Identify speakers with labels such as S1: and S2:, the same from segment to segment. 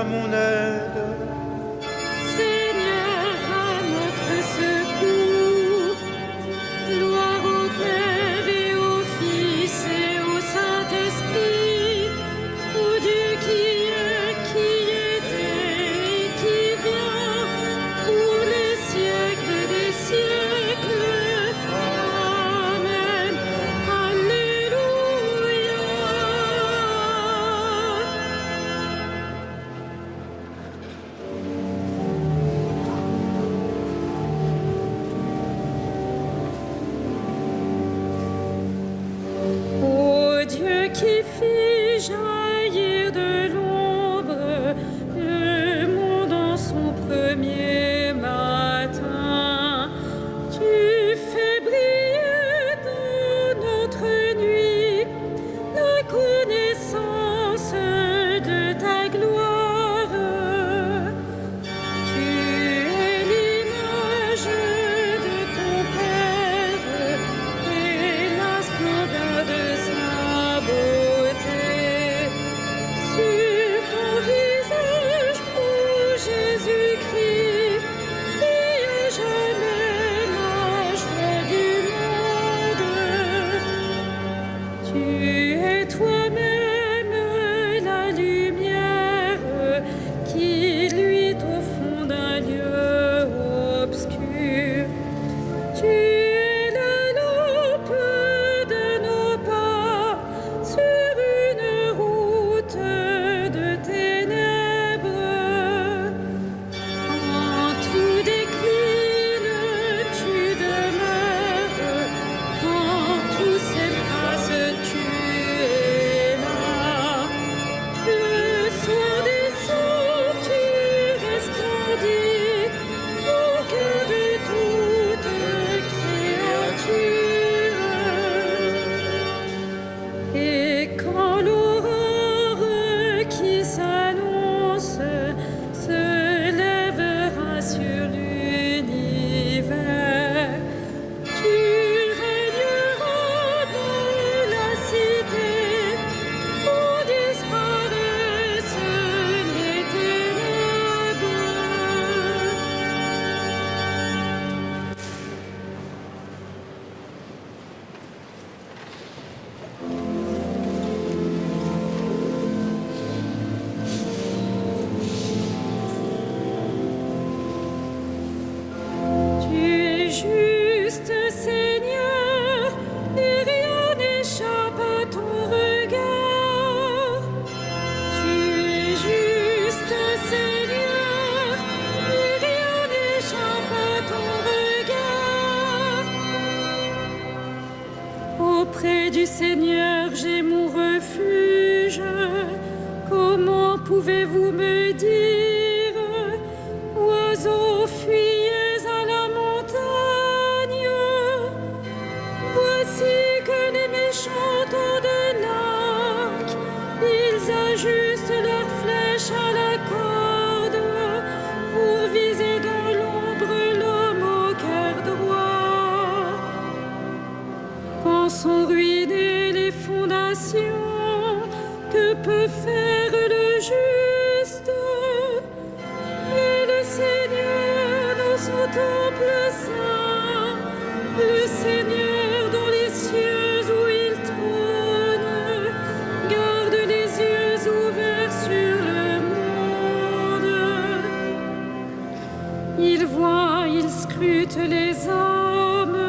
S1: à mon aide.
S2: Seigneur, à notre secours. Gloire au Père et au Fils et au Saint-Esprit, au Dieu qui est, qui était et qui vient, pour les siècles des siècles. Amen. Alléluia. Ô Dieu qui fit jaillir de l'ombre le monde en son premier matin, tu fais briller dans notre nuit la connaissance de ta gloire. Tu es l'image de ton Père et la splendeur de sa beauté. Sur ton visage, ô Jésus-Christ, brille à jamais la joie du monde. Tu es toi-même la lumière qui luit au fond d'un lieu obscur. Tu es la lampe de nos pas sur une route de ténèbres. Quand tout décline, tu demeures. Quand tout s'efface, tu es là. Le soir descend, tu resplendis au cœur de toute créature. Et quand l'aurore qui s'annonce se lèvera sur l'univers, tu régneras dans la cité où disparaissent les ténèbres. Tu es juste, Seigneur, et rien n'échappe à ton regard. Tu es juste, Seigneur, et rien n'échappe à ton regard. Auprès du Seigneur, j'ai mon refuge. Comment pouvez-vous me dire, oiseaux, fuyez à la montagne? Voici que les méchants tendent l'arc, ils ajustent leurs flèches à la corde pour viser dans l'ombre l'homme au cœur droit. Quand sont ruinées les fondations, que peut faire le juste? Mais le Seigneur dans son temple saint, le Seigneur dans les cieux où il trône, garde les yeux ouverts sur le monde. Il voit, il scrute les hommes.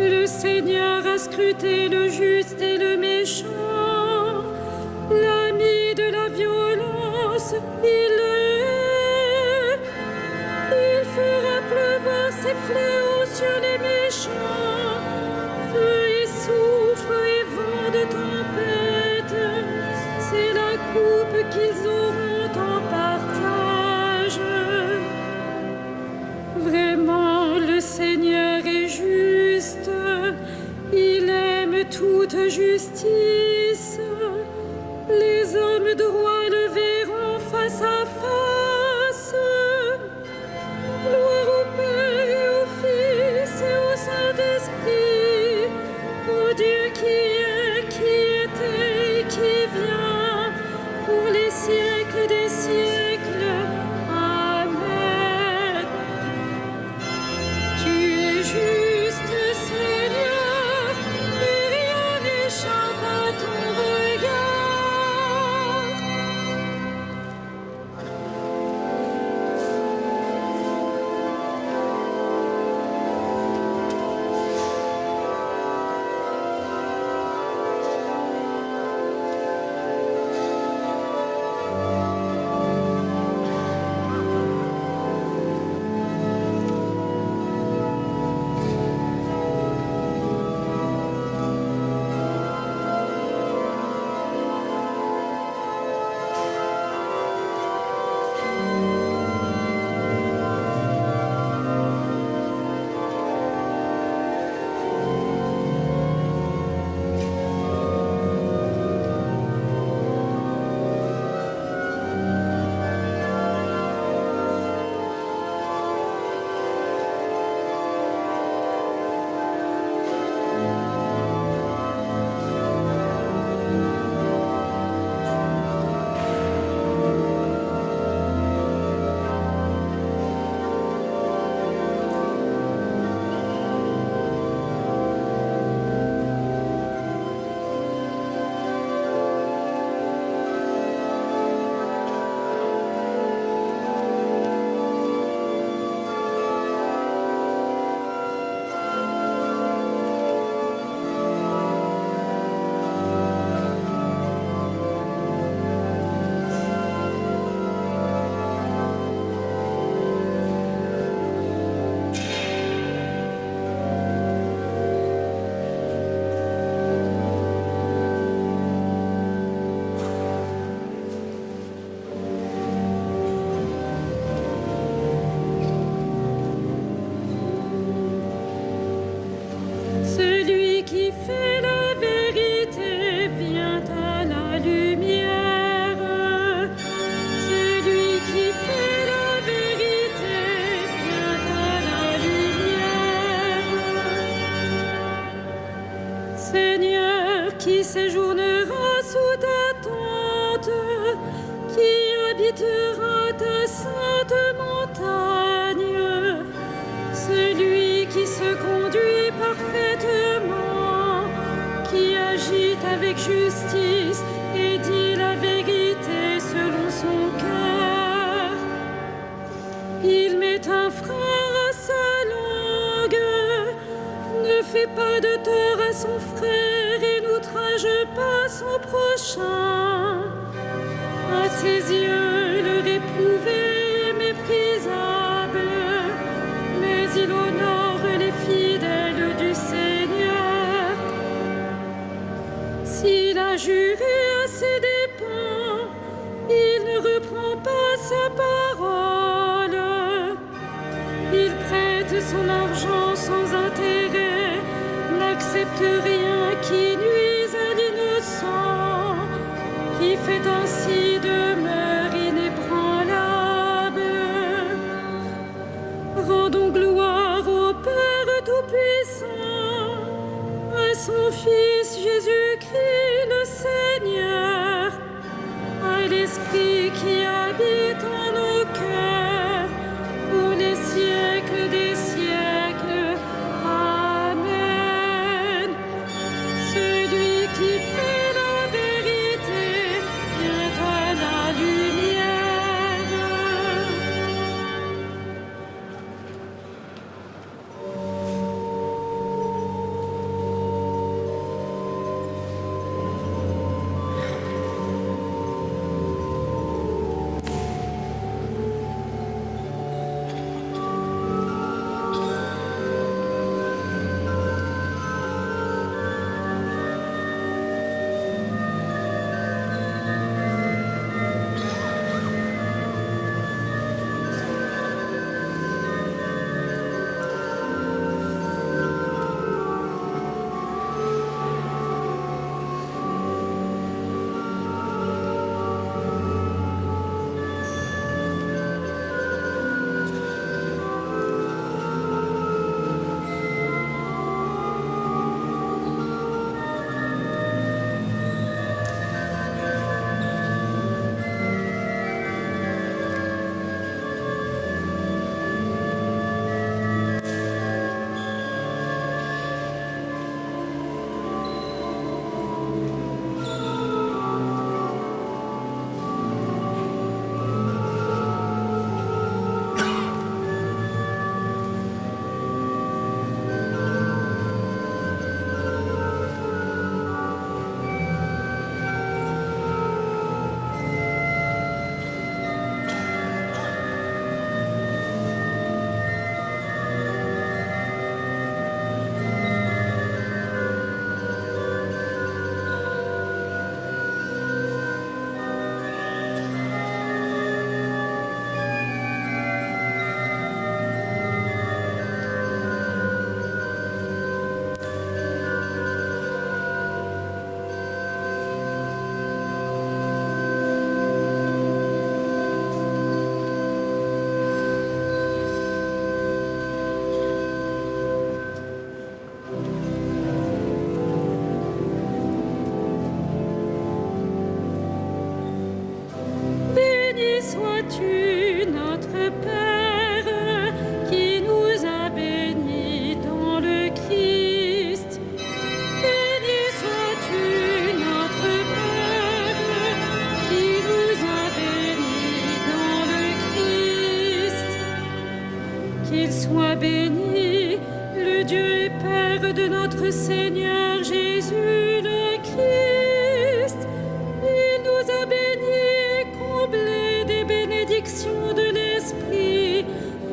S2: Le Seigneur a scruté le juste et le méchant. L'ami de la violence, il le hait. Il fera pleuvoir ses fléaux sur les méchants. Feu et soufre et vent de tempête, c'est la coupe qu'ils auront en partage. Vraiment, le Seigneur est juste. Il aime toute justice. Les hommes droits le verront face à face. Gloire au Père et au Fils et au Saint-Esprit, au Dieu qui est, qui était et qui vient, pour les siècles des séjournera sous ta tente, qui habitera ta sainte montagne. Celui qui se conduit parfaitement, qui agit avec justice et dit la vérité selon son cœur. Il met un frein à sa langue, ne fait pas de tort à son frère et n'outrage pas son prochain. À ses yeux, le réprouvé est méprisable, mais il honore les fidèles du Seigneur. S'il a juré à ses dépens, il ne reprend pas sa parole. Il prête son argent sans intérêt, n'accepte rien qui nuise à l'innocent, qui fait ainsi demeure inébranlable. Rendons gloire au Père Tout-Puissant, à son Fils Jésus-Christ le Seigneur, à l'Esprit qui habite en nos cœurs, pour les siècles des siècles. Amen. Celui qui fait la vérité vient à la lumière. Sois-tu notre Père, qui nous a bénis dans le Christ. Béni sois-tu notre Père, qui nous a bénis dans le Christ. Qu'il soit béni, le Dieu et Père de notre Seigneur Jésus le Christ. Il nous a bénis et comblés des bénédictions de l'Esprit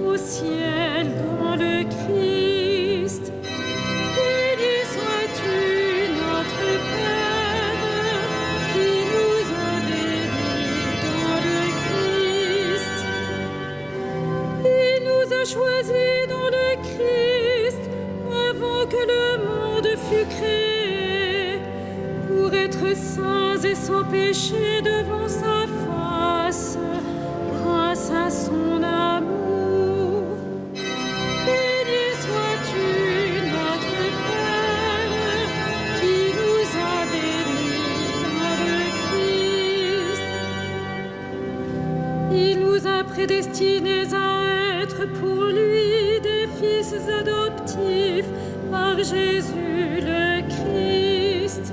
S2: au ciel dans le Christ. Béni sois-tu notre Père, qui nous a bénis dans le Christ. Il nous a choisis dans le Christ avant que le monde fût créé, pour être saints et sans péché devant sa face, grâce à son amour. Béni sois-tu notre Père, qui nous a bénis prédestinés à être pour lui des fils adoptifs par Jésus le Christ.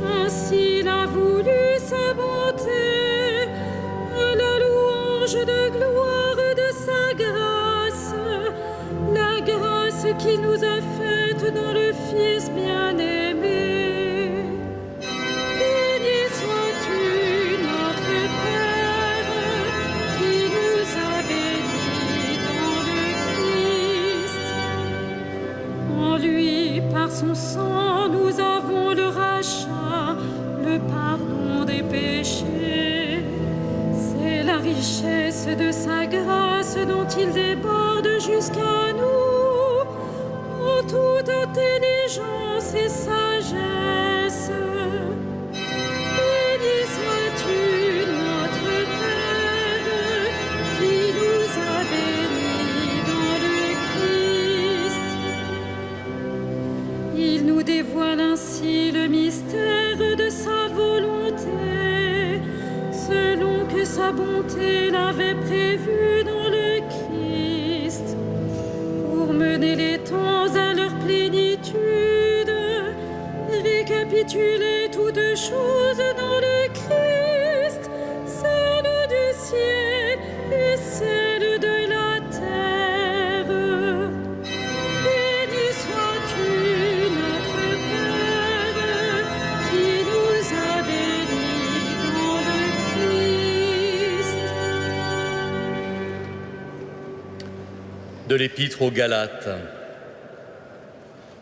S2: Ainsi il a voulu sa bonté, à la louange de gloire de sa grâce, la grâce qui nous a faite dans le Fils bien-aimé. Béni sois-tu, notre Père, qui nous a bénis dans le Christ. En lui, par son sang, nous avons le rachat, le pardon des péchés. C'est la richesse de sa grâce dont il déborde jusqu'à nous, en toute intelligence et sagesse. Béni sois-tu, notre Père, qui nous a bénis dans le Christ. Il nous dévoile ainsi le mystère de sa volonté, selon que sa bonté l'avait prévu dans le Christ, pour mener les temps à leur plénitude, récapituler toutes choses dans le Christ, celle du ciel et celle de la terre. Béni sois-tu, notre Père, qui nous a bénis dans le Christ.
S1: De l'Épître aux Galates.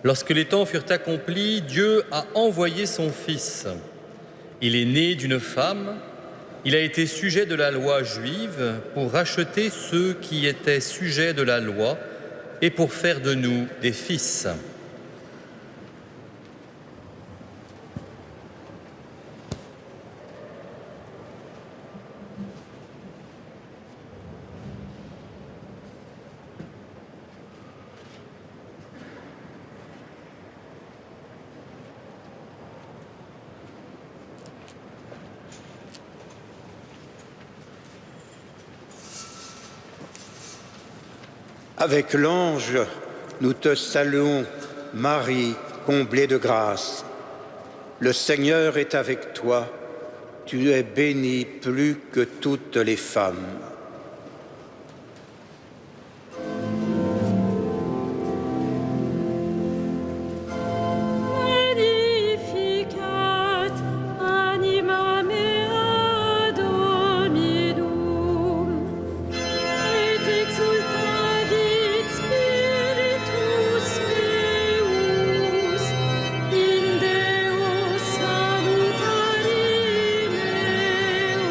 S1: Lorsque les temps furent accomplis, Dieu a envoyé son Fils. Il est né d'une femme, il a été sujet de la loi juive pour racheter ceux qui étaient sujets de la loi et pour faire de nous des fils.
S3: Avec l'ange, nous te saluons, Marie, comblée de grâce. Le Seigneur est avec toi, tu es bénie plus que toutes les femmes.
S2: Magnificat anima mea Dominum, et exultavit spiritus meus in Deo salutari meo.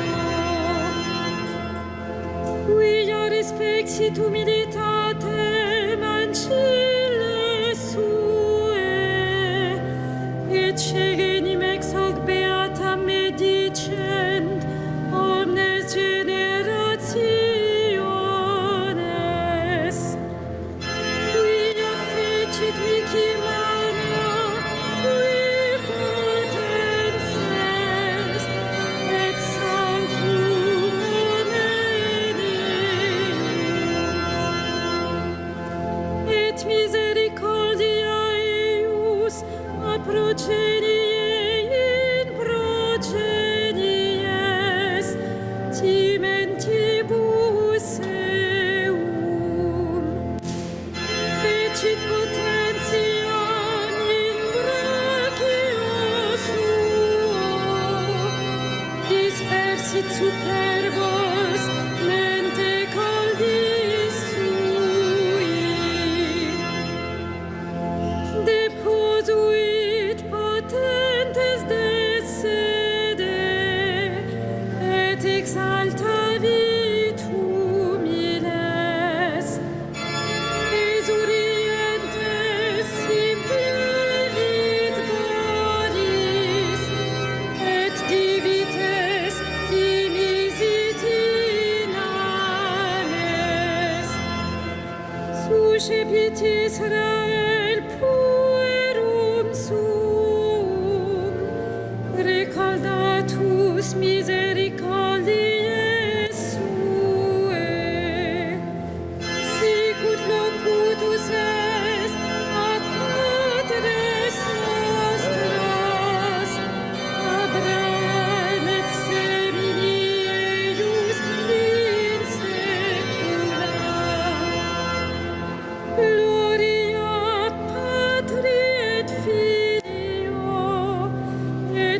S2: Quia respexit humilitatem ancille suae, et cegenim ex hoc beatam medicent omnes generationes. Quia fecit mihi mania, qui potens est, et sanctum nomen eius. Et misericordia eius a progenie in progenies timentibus eum. Fecit potentiam in brachio suo, dispersit superbos mentecaldis sui. Deposuit potentes de sede, et exaltavit humiles. Exurientes simplevit bodis, et divites dimisit in annes. Suscepit Israel puerum suum, recaldatus misericordiae suae.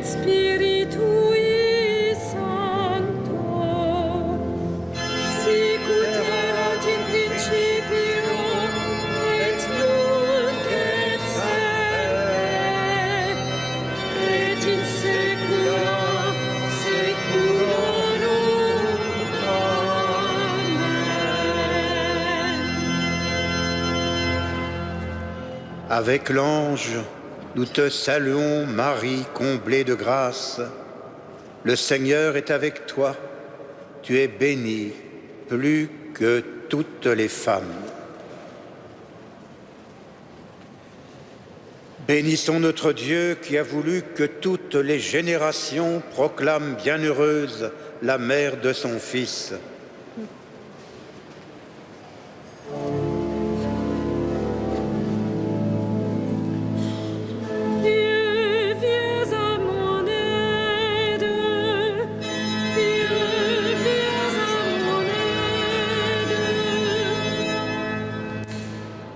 S2: et Spiritui Sancto, sic ut erat in principio, et nunc et semper, et in saecula saeculorum. Amen.
S3: Avec l'ange, nous te saluons, Marie, comblée de grâce. Le Seigneur est avec toi. Tu es bénie plus que toutes les femmes. Bénissons notre Dieu qui a voulu que toutes les générations proclament bienheureuse la mère de son Fils.
S2: Dieu, viens à mon aide. Dieu, viens à mon aide.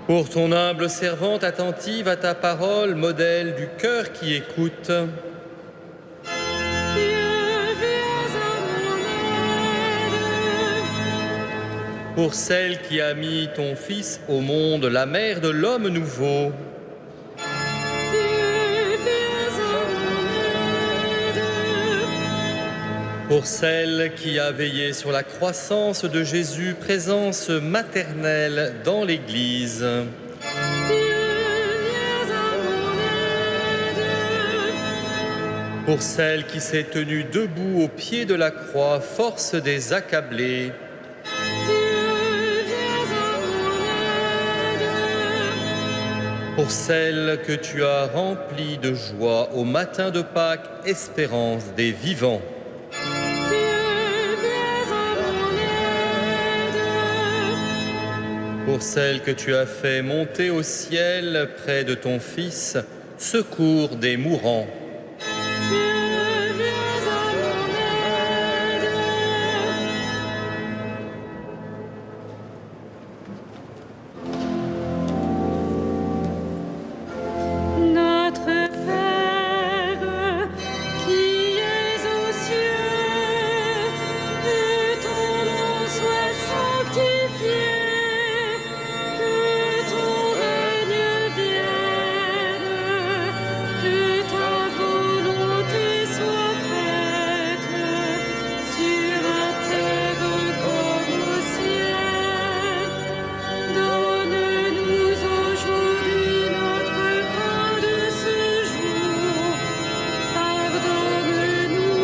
S1: Pour ton humble servante attentive à ta parole, modèle du cœur qui écoute,
S2: Dieu, viens à mon aide.
S1: pour celle qui a mis ton Fils au monde, la mère de l'homme nouveau,
S2: Dieu, viens à mon aide.
S1: pour celle qui a veillé sur la croissance de Jésus, présence maternelle dans l'Église,
S2: Dieu, viens à mon aide.
S1: pour celle qui s'est tenue debout au pied de la croix, force des accablés,
S2: Dieu, viens à mon aide.
S1: pour celle que tu as remplie de joie au matin de Pâques, espérance des vivants,
S2: Dieu, viens à mon aide.
S1: pour celle que tu as fait monter au ciel près de ton Fils, secours des mourants,
S2: Dieu, viens à mon aide. Notre Père, qui es aux cieux, que ton nom soit sanctifié, que ton règne vienne, que ta volonté soit faite, sur la terre comme au ciel. Donne-nous aujourd'hui notre pain de ce jour. Pardonne-nous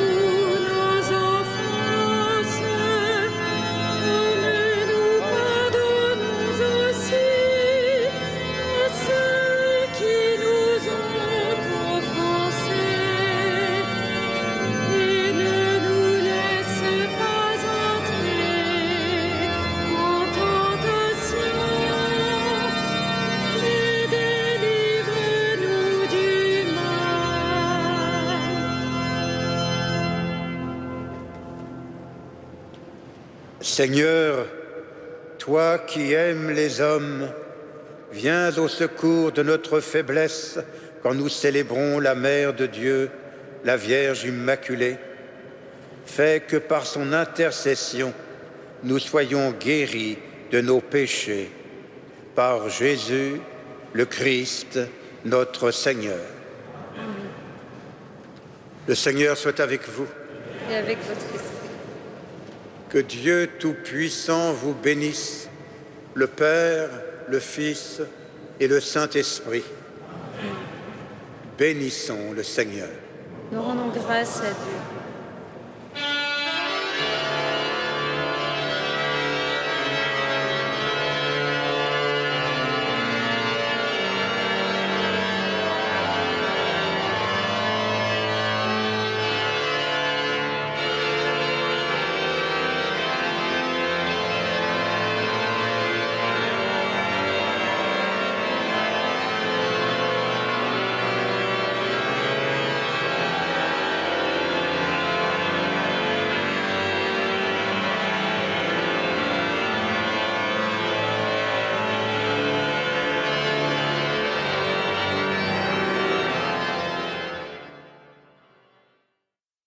S2: nos offenses, comme nous pardonnons aussi à ceux qui nous ont offensés. Et ne nous laisse pas entrer en tentation, mais délivre-nous du mal.
S3: Seigneur, toi qui aimes les hommes, viens au secours de notre faiblesse quand nous célébrons la Mère de Dieu, la Vierge Immaculée. Fais que par son intercession, nous soyons guéris de nos péchés. Par Jésus, le Christ, notre Seigneur. Le Seigneur soit avec vous.
S2: Et avec votre esprit.
S3: Que Dieu Tout-Puissant vous bénisse, le Père, le Fils et le Saint-Esprit. Bénissons le Seigneur.
S2: Nous rendons grâce à Dieu.